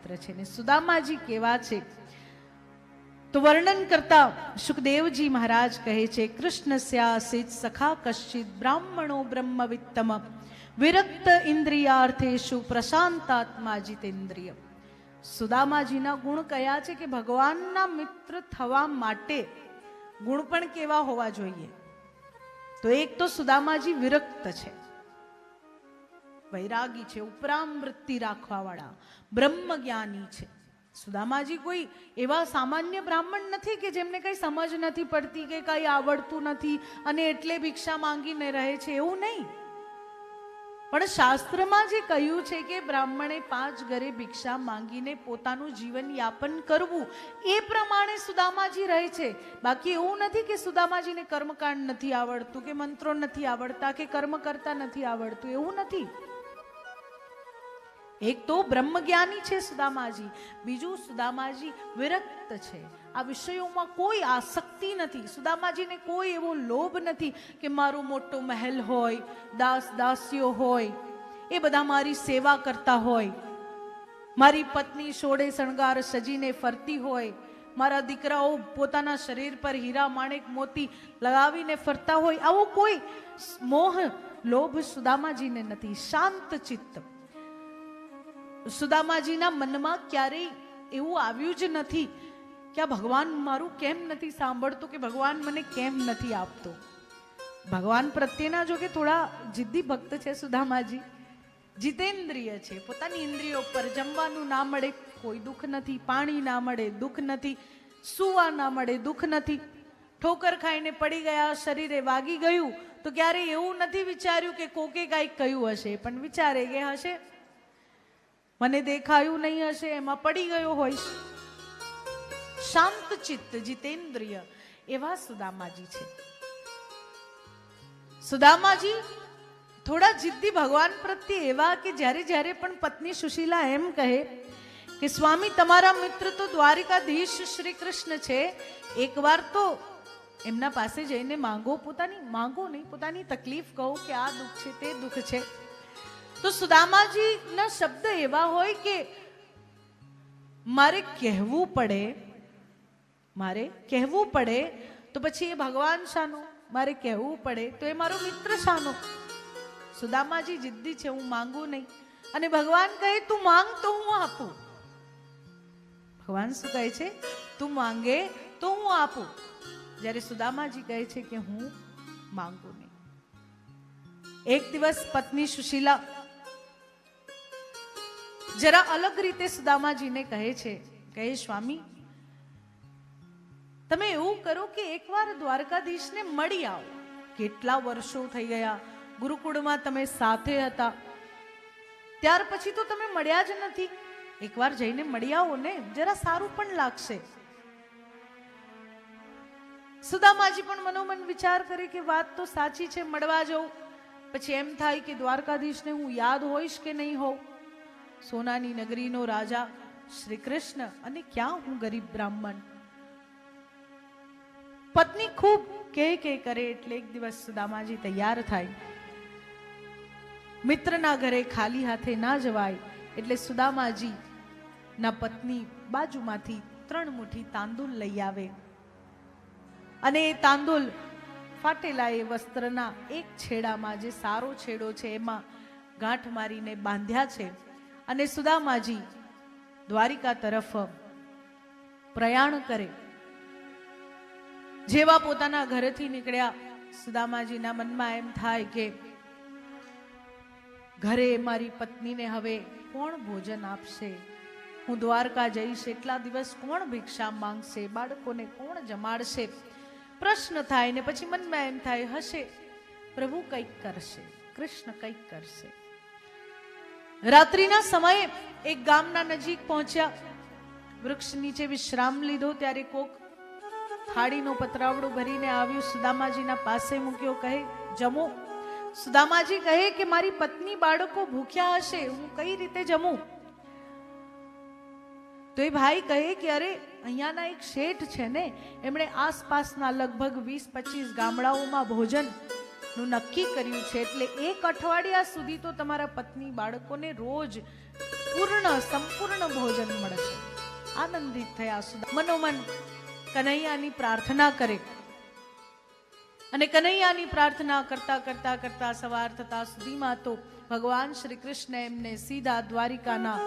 મિત્ર છે ને સુદામાજી કેવા છે તો વર્ણન કરતા સુખદેવજી મહારાજ કહે છે, કૃષ્ણસ્યાસિત સખા કશ્ચિત બ્રાહ્મણો બ્રહ્મવિત્તમ વિરક્ત ઇન્દ્રિયાર્થેષુ પ્રશાંતાત્મા જીતેન્દ્રિય. સુદામાજીના ગુણ કયા છે કે ભગવાનના મિત્ર થવા માટે ગુણ પણ કેવા હોવા જોઈએ? તો એક તો સુદામાજી વિરક્ત છે, વૈરાગી છે, ઉપરામ વૃત્તિ રાખવા વાળા, બ્રહ્મ જ્ઞાની છે. સુદામાજી કોઈ એવા સામાન્ય બ્રાહ્મણ નથી કે જેમને કઈ સમજ નથી પડતી કે કઈ આવડતું નથી અને એટલે ભિક્ષા માંગીને રહે છે, એવું નહીં. પણ શાસ્ત્રમાં જે કહ્યું છે કે બ્રાહ્મણે 5 ઘરે ભિક્ષા માંગીને પોતાનું જીવન યાપન કરવું, એ પ્રમાણે સુદામાજી રહે છે. બાકી એવું નથી કે સુદામાજીને કર્મકાંડ નથી આવડતું કે મંત્રો નથી આવડતા કે કર્મ કરતા નથી આવડતું, એવું નથી. એક તો બ્રહ્મજ્ઞાની છે સુદામાજી, બીજું સુદામાજી વિરક્ત છે. આ વિષયોમાં કોઈ આસક્તિ નથી. સુદામાજીને કોઈ એવો લોભ નથી કે મારો મોટો મહેલ હોય, દાસ દાસીઓ હોય, એ બધા મારી સેવા કરતા હોય, મારી પત્ની સોળે શણગાર સજીને ફરતી હોય, મારા દીકરાઓ પોતાના શરીર પર હીરા માણેક મોતી લગાવીને ફરતા હોય. આવો કોઈ મોહ લોભ સુદામાજીને નથી. શાંત ચિત્ત. સુદામાજીના મનમાં ક્યારેય એવું આવ્યું જ નથી કે આ ભગવાન મારું કેમ નથી સાંભળતું, કે ભગવાન મને કેમ નથી આપતો. ભગવાન પ્રત્યેના જો કે થોડા જિદ્દી ભક્ત છે સુદામાજી, જીતેન્દ્રિય છે. પોતાની ઇન્દ્રિયો પર જમવાનું ના મળે કોઈ દુઃખ નથી, પાણી ના મળે દુઃખ નથી, સુવા ના મળે દુઃખ નથી, ઠોકર ખાઈને પડી ગયા, શરીરે વાગી ગયું તો ક્યારે એવું નથી વિચાર્યું કે કોકે કાંઈક કહ્યું હશે, પણ વિચારે કે હશે, મને દેખાયું નહીં હશે, એમાં પડી ગયો હોય. શાંત ચિત્ત, જીતેન્દ્રિય એવા સુદામાજી છે. સુદામાજી થોડા જિદ્દી ભગવાન પ્રત્યે એવા કે જ્યારે જ્યારે પણ પત્ની સુશીલા એમ કહે કે સ્વામી તમારા મિત્ર તો દ્વારિકાધીશ શ્રી કૃષ્ણ છે, એકવાર તો એમના પાસે જઈને માંગો, માંગો નહીં, પોતાની તકલીફ કહો કે આ દુઃખ છે તે દુઃખ છે. તો સુદામાજીના શબ્દ એવા હોય કે મારે કહેવું પડે તો પછી એ ભગવાન શાનો, મારે કહેવું પડે તો એ મારો મિત્ર શાનો. સુદામાજી જિદ્દી છે, હું માંગુ નહીં. અને ભગવાન કહે તું માંગ તો હું આપું. ભગવાન શું કહે છે? તું માંગે તો હું આપું. જ્યારે સુદામાજી કહે છે કે હું માંગુ નહીં. એક દિવસ પત્ની સુશીલા જરા અલગ રીતે સુદામાજીને કહે છે, કહે સ્વામી તમે એવું કરો કે એકવાર દ્વારકાધીશને મળી આવો. કેટલા વર્ષો થઈ ગયા, ગુરુકુળમાં તમે સાથે હતા, ત્યાર પછી તો તમે મળ્યા જ નથી. એકવાર જઈને મળી આવો ને, જરા સારું પણ લાગશે. સુદામાજી પણ મનોમન વિચાર કરે કે વાત તો સાચી છે, મળવા જવું. પછી એમ થાય કે દ્વારકાધીશને હું યાદ હોઈશ કે નહીં હોઉં. સોનાની નગરીનો રાજા શ્રી કૃષ્ણ અને ક્યાં હું ગરીબ બ્રાહ્મણ. પત્ની ખૂબ કે કરે એટલે એક દિવસ સુદામાજી તૈયાર થાય. મિત્રના ઘરે ખાલી હાથે ના જવાય એટલે સુદામાજી ના પત્ની બાજુમાંથી 3 મુઠ્ઠી તાંદુલ લઈ આવે અને એ તાંદુલ ફાટેલા એ વસ્ત્રના એક છેડામાં, જે સારો છેડો છે એમાં ગાંઠ મારીને બાંધ્યા છે. અને સુદામાજી દ્વારિકા તરફ પ્રયાણ કરે. જેવા પોતાના ઘરેથી નીકળ્યા, સુદામાજીના મનમાં એમ થાય કે ઘરે મારી પત્નીને હવે કોણ ભોજન આપશે, હું દ્વારકા જઈશ એટલા દિવસ કોણ ભિક્ષા માંગશે, બાળકોને કોણ જમાડશે, પ્રશ્ન થાય. ને પછી મનમાં એમ થાય હશે પ્રભુ કંઈક કરશે, કૃષ્ણ કંઈક કરશે. રાત્રિના સમયે એક ગામના નજીક પહોંચ્યા, વૃક્ષ નીચે વિશ્રામ લીધો. ત્યારે કોક થાળીનો પતરાવડો ભરીને આવ્યું, સુદામાજીના પાસે મૂક્યો, કહે જમો. સુદામાજી કહે કે મારી પત્ની બાળકો ભૂખ્યા હશે, હું કઈ રીતે જમું? તો એ ભાઈ કહે કે અરે અહીંયાના એક શેઠ છે ને, એમણે આસપાસના લગભગ 20-25 ગામડાઓમાં ભોજન નું નક્કી કર્યું છે, એટલે 1 અઠવાડિયા સુધી તો તમારા પત્ની બાળકોને રોજ પૂર્ણ સંપૂર્ણ ભોજન મળશે. આનંદિત થયા મનોમન કનૈયાની પ્રાર્થના કરે અને કનૈયાની પ્રાર્થના કરતા કરતા કરતા સવાર થતા સુધીમાં તો ભગવાન શ્રી કૃષ્ણ એમને સીધા દ્વારિકાના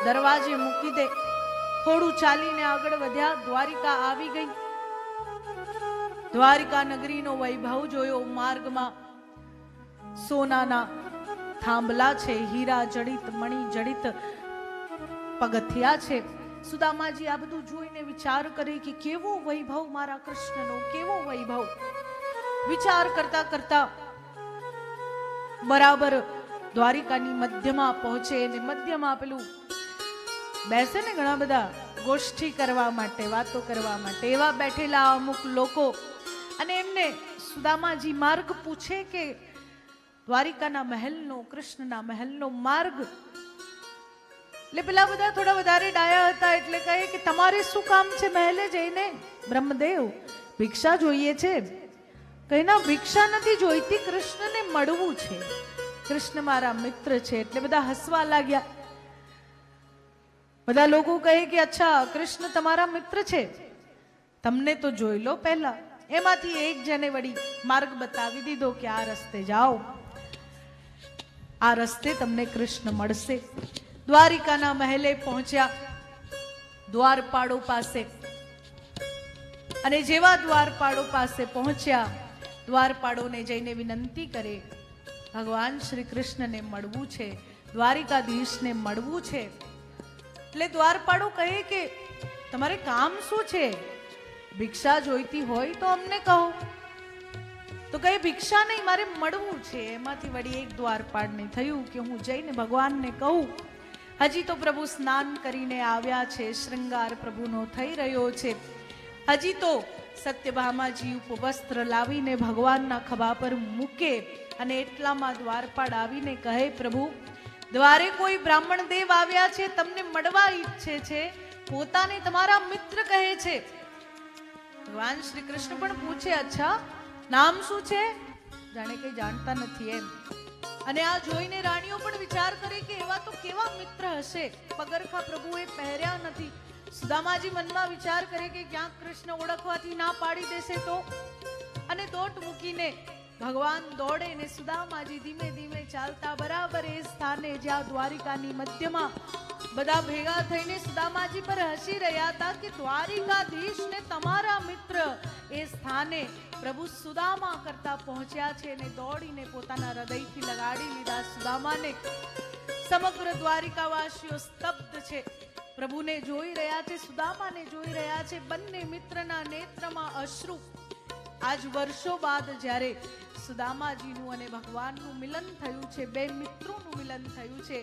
દરવાજે મૂકી દે. થોડું ચાલીને આગળ વધ્યા, દ્વારિકા આવી ગઈ. દ્વારિકા નગરીનો વૈભવ જોયો. માર્ગમાં સોનાના થાંભલા છે, હીરા જડિત મણિ જડિત પગથિયા છે. સુદામાજી આ બધું જોઈને વિચાર કરે કે કેવો વૈભવ મારા કૃષ્ણનો, કેવો વૈભવ. વિચાર કરતા કરતા બરાબર દ્વારિકાની મધ્યમાં પહોંચે અને મધ્યમાં પેલું બેસે ને ઘણા બધા ગોષ્ઠી કરવા માટે, વાતો કરવા માટે, એવા બેઠેલા અમુક લોકો. અને એમને સુદામાજી માર્ગ પૂછે કે દ્વારિકાના મહેલનો, કૃષ્ણના મહેલનો માર્ગ. એટલે પેલા બધા થોડા વધારે ડાયા હતા એટલે કહે કે તમારે શું કામ છે મહેલે જઈને? બ્રહ્મદેવ, ભિક્ષા જોઈએ છે. કઈ ના, ભિક્ષા નથી જોઈતી, કૃષ્ણને મળવું છે, કૃષ્ણ મારા મિત્ર છે. એટલે બધા હસવા લાગ્યા. બધા લોકો કહે કે અચ્છા, કૃષ્ણ તમારા મિત્ર છે, તમને તો જોઈ લો પહેલા. એમાંથી એક જણે વળી માર્ગ બતાવી દીધો કે આ રસ્તે જાઓ, આ રસ્તે તમને કૃષ્ણ મળશે. દ્વારિકાના મહેલે પહોંચ્યા, દ્વારપાળો પાસે. અને જેવા દ્વારપાળો પાસે પહોંચ્યા, દ્વારપાળોને જઈને વિનંતી કરે, ભગવાન શ્રી કૃષ્ણને મળવું છે, દ્વારિકાધીશને મળવું છે. એટલે દ્વારપાળો કહે કે તમારે કામ શું છે? ભિક્ષા જોઈતી હોય તો અમને કહો. તો કહે ભિક્ષા નહીં, મારે મળવું છે. એમાંથી વળી એક દ્વારપાળને થયું કે હું જઈને ભગવાનને કહું. હજી તો પ્રભુ સ્નાન કરીને આવ્યા છે, શૃંગાર પ્રભુનો થઈ રહ્યો છે. હજી તો સત્યભામાજી ઉપવસ્ત્ર લાવીને ભગવાનના ખભા પર મૂકે અને એટલામાં દ્વારપાળ આવીને કહે, પ્રભુ દ્વારે કોઈ બ્રાહ્મણ દેવ આવ્યા છે, તમને મળવા ઈચ્છે છે, પોતાને તમારા મિત્ર કહે છે. ભગવાન શ્રી કૃષ્ણ પણ પૂછે, અચ્છા નામ શું છે? જાણે કઈ જાણતા નથી એમ. અને આ જોઈને રાણીઓ પણ વિચાર કરે કે એવા તો કેવા મિત્ર હશે, પગરખા પ્રભુએ પહેર્યા નથી. સુદામાજી મનમાં વિચાર કરે કે ક્યાંક કૃષ્ણ ઓળખવાથી ના પાડી દેશે તો. અને દોટ મૂકીને ભગવાન દોડે ને સુદામાજી ધીમે ધીમે ચાલતા બરાબર એ સ્થાને જ્યાં દ્વારિકાની મધ્યમાં બધા ભેગા થઈને સુદામાજી પર હસી રહ્યા હતા કે દ્વારિકાધીશ ને તમારા મિત્ર એ સ્થાને પ્રભુ સુદામા કરતા પહોંચ્યા છે ને દોડીને પોતાના હૃદયથી લગાડી લીધા સુદામાને. સમગ્ર દ્વારિકાવાસીઓ સ્તબ્ધ છે, પ્રભુને જોઈ રહ્યા છે, સુદામાને જોઈ રહ્યા છે. બંને મિત્રના નેત્રમાં અશ્રુ. આજ વર્ષો બાદ જ્યારે સુદામાજીનું અને ભગવાનનું મિલન થયું છે, બે મિત્રોનું મિલન થયું છે,